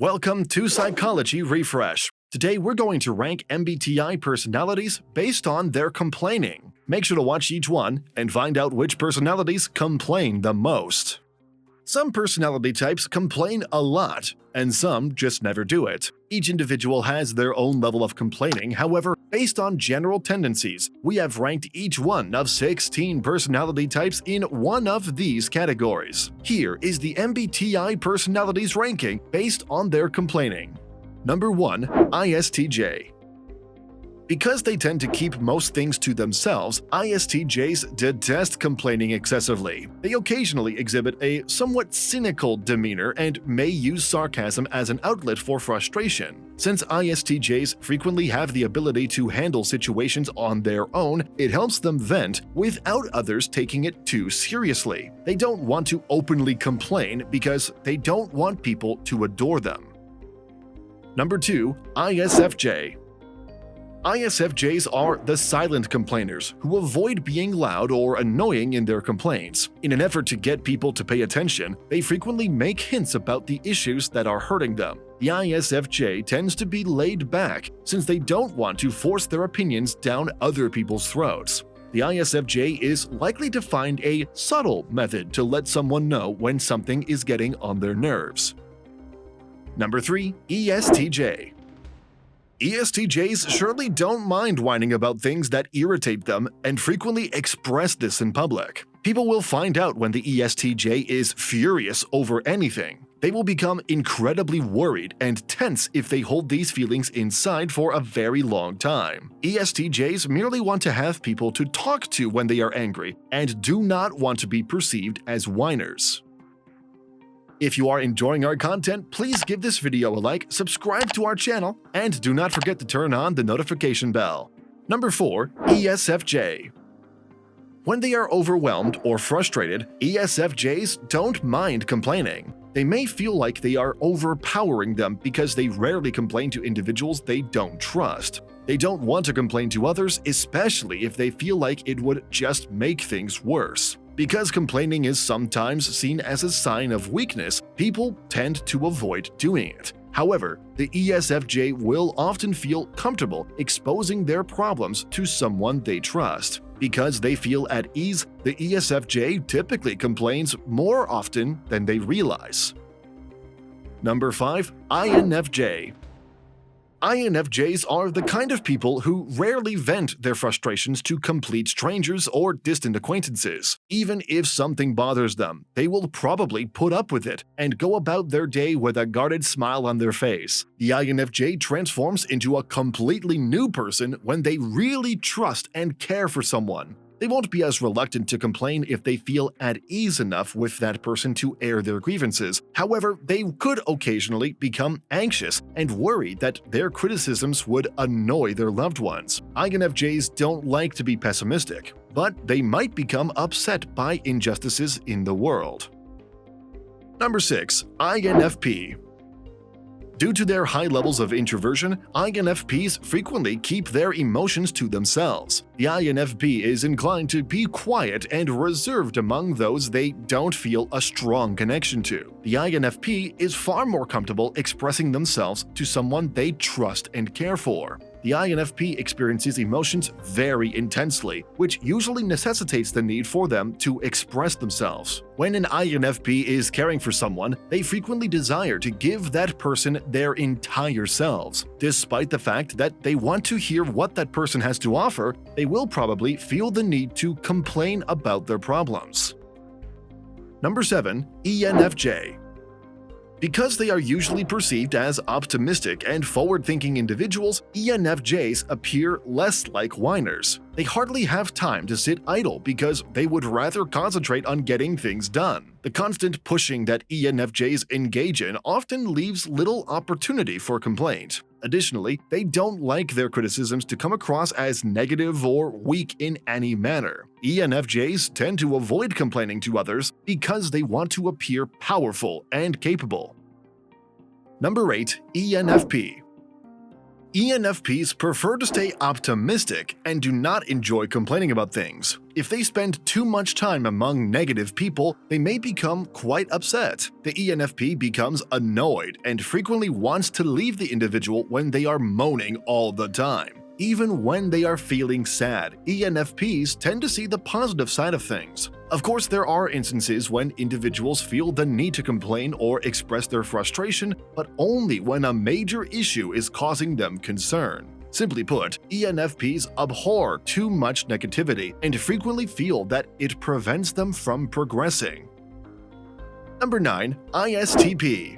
Welcome to Psychology Refresh. Today we're going to rank MBTI personalities based on their complaining. Make sure to watch each one and find out which personalities complain the most. Some personality types complain a lot, and some just never do it. Each individual has their own level of complaining, however, based on general tendencies, we have ranked each one of 16 personality types in one of these categories. Here is the MBTI personalities ranking based on their complaining. Number 1. ISTJ. Because they tend to keep most things to themselves, ISTJs detest complaining excessively. They occasionally exhibit a somewhat cynical demeanor and may use sarcasm as an outlet for frustration. Since ISTJs frequently have the ability to handle situations on their own, it helps them vent without others taking it too seriously. They don't want to openly complain because they don't want people to adore them. Number 2. ISFJ. ISFJs are the silent complainers who avoid being loud or annoying in their complaints. In an effort to get people to pay attention, they frequently make hints about the issues that are hurting them. The ISFJ tends to be laid back since they don't want to force their opinions down other people's throats. The ISFJ is likely to find a subtle method to let someone know when something is getting on their nerves. Number 3. ESTJ. ESTJs surely don't mind whining about things that irritate them and frequently express this in public. People will find out when the ESTJ is furious over anything. They will become incredibly worried and tense if they hold these feelings inside for a very long time. ESTJs merely want to have people to talk to when they are angry and do not want to be perceived as whiners. If you are enjoying our content, please give this video a like, subscribe to our channel, and do not forget to turn on the notification bell. Number 4. ESFJ. When they are overwhelmed or frustrated, ESFJs don't mind complaining. They may feel like they are overpowering them because they rarely complain to individuals they don't trust. They don't want to complain to others, especially if they feel like it would just make things worse. Because complaining is sometimes seen as a sign of weakness, people tend to avoid doing it. However, the ESFJ will often feel comfortable exposing their problems to someone they trust. Because they feel at ease, the ESFJ typically complains more often than they realize. Number 5. INFJ. INFJs are the kind of people who rarely vent their frustrations to complete strangers or distant acquaintances. Even if something bothers them, they will probably put up with it and go about their day with a guarded smile on their face. The INFJ transforms into a completely new person when they really trust and care for someone. They won't be as reluctant to complain if they feel at ease enough with that person to air their grievances. However, they could occasionally become anxious and worry that their criticisms would annoy their loved ones. INFJs don't like to be pessimistic, but they might become upset by injustices in the world. Number 6. INFP. Due to their high levels of introversion, INFPs frequently keep their emotions to themselves. The INFP is inclined to be quiet and reserved among those they don't feel a strong connection to. The INFP is far more comfortable expressing themselves to someone they trust and care for. The INFP experiences emotions very intensely, which usually necessitates the need for them to express themselves. When an INFP is caring for someone, they frequently desire to give that person their entire selves. Despite the fact that they want to hear what that person has to offer, they will probably feel the need to complain about their problems. Number 7. ENFJ. Because they are usually perceived as optimistic and forward-thinking individuals, ENFJs appear less like whiners. They hardly have time to sit idle because they would rather concentrate on getting things done. The constant pushing that ENFJs engage in often leaves little opportunity for complaint. Additionally, they don't like their criticisms to come across as negative or weak in any manner. ENFJs tend to avoid complaining to others because they want to appear powerful and capable. Number 8. ENFP. ENFPs prefer to stay optimistic and do not enjoy complaining about things. If they spend too much time among negative people, they may become quite upset. The ENFP becomes annoyed and frequently wants to leave the individual when they are moaning all the time. Even when they are feeling sad, ENFPs tend to see the positive side of things. Of course, there are instances when individuals feel the need to complain or express their frustration, but only when a major issue is causing them concern. Simply put, ENFPs abhor too much negativity and frequently feel that it prevents them from progressing. Number 9. ISTP.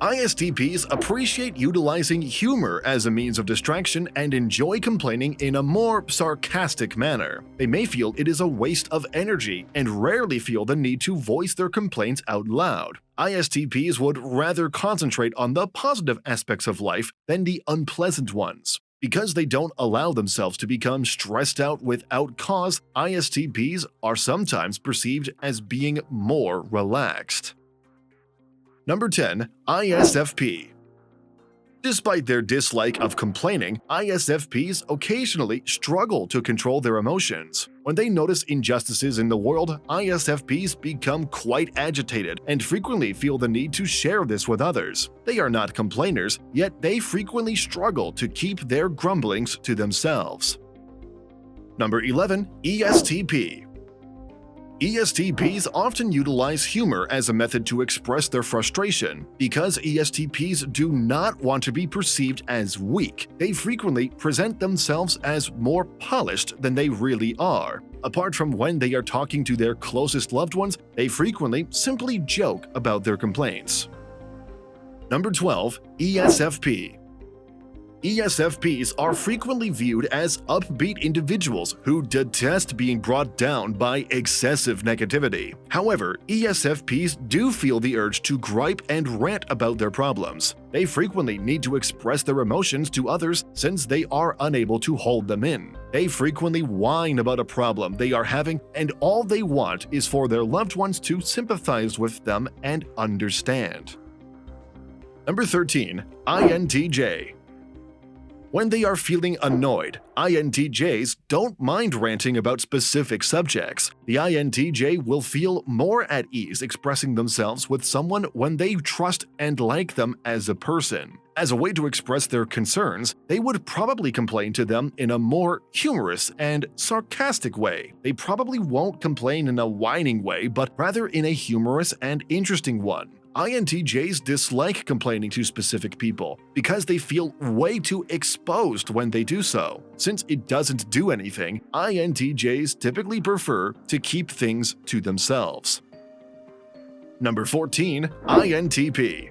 ISTPs appreciate utilizing humor as a means of distraction and enjoy complaining in a more sarcastic manner. They may feel it is a waste of energy and rarely feel the need to voice their complaints out loud. ISTPs would rather concentrate on the positive aspects of life than the unpleasant ones. Because they don't allow themselves to become stressed out without cause, ISTPs are sometimes perceived as being more relaxed. Number 10. ISFP. Despite their dislike of complaining, ISFPs occasionally struggle to control their emotions. When they notice injustices in the world, ISFPs become quite agitated and frequently feel the need to share this with others. They are not complainers, yet they frequently struggle to keep their grumblings to themselves. Number 11. ESTP. ESTPs often utilize humor as a method to express their frustration. Because ESTPs do not want to be perceived as weak, they frequently present themselves as more polished than they really are. Apart from when they are talking to their closest loved ones, they frequently simply joke about their complaints. Number 12. ESFP. ESFPs are frequently viewed as upbeat individuals who detest being brought down by excessive negativity. However, ESFPs do feel the urge to gripe and rant about their problems. They frequently need to express their emotions to others since they are unable to hold them in. They frequently whine about a problem they are having, and all they want is for their loved ones to sympathize with them and understand. Number 13. INTJ. When they are feeling annoyed, INTJs don't mind ranting about specific subjects. The INTJ will feel more at ease expressing themselves with someone when they trust and like them as a person. As a way to express their concerns, they would probably complain to them in a more humorous and sarcastic way. They probably won't complain in a whining way, but rather in a humorous and interesting one. INTJs dislike complaining to specific people because they feel way too exposed when they do so. Since it doesn't do anything, INTJs typically prefer to keep things to themselves. Number 14. INTP.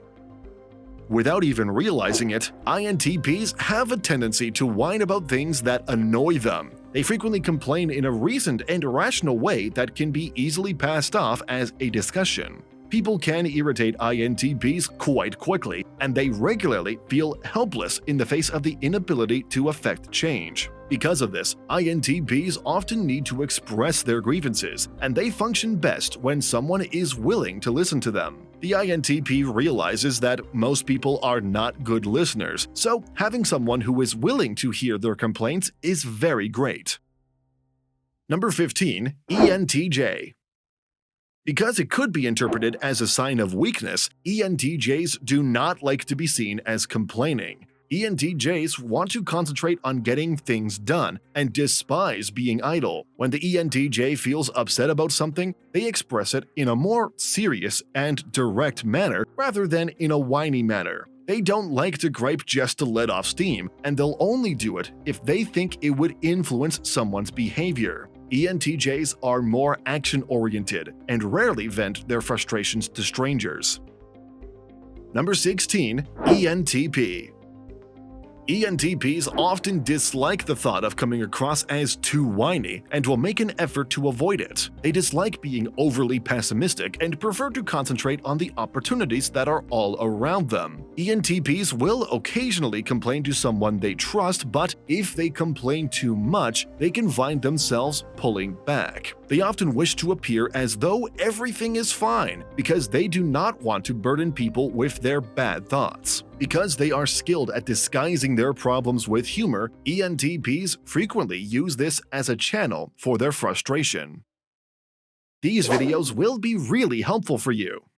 Without even realizing it, INTPs have a tendency to whine about things that annoy them. They frequently complain in a reasoned and rational way that can be easily passed off as a discussion. People can irritate INTPs quite quickly, and they regularly feel helpless in the face of the inability to affect change. Because of this, INTPs often need to express their grievances, and they function best when someone is willing to listen to them. The INTP realizes that most people are not good listeners, so having someone who is willing to hear their complaints is very great. Number 15. ENTJ. Because it could be interpreted as a sign of weakness, ENTJs do not like to be seen as complaining. ENTJs want to concentrate on getting things done and despise being idle. When the ENTJ feels upset about something, they express it in a more serious and direct manner rather than in a whiny manner. They don't like to gripe just to let off steam, and they'll only do it if they think it would influence someone's behavior. ENTJs are more action-oriented and rarely vent their frustrations to strangers. Number 16. ENTP. ENTPs often dislike the thought of coming across as too whiny and will make an effort to avoid it. They dislike being overly pessimistic and prefer to concentrate on the opportunities that are all around them. ENTPs will occasionally complain to someone they trust, but if they complain too much, they can find themselves pulling back. They often wish to appear as though everything is fine because they do not want to burden people with their bad thoughts. Because they are skilled at disguising their problems with humor, ENTPs frequently use this as a channel for their frustration. These videos will be really helpful for you.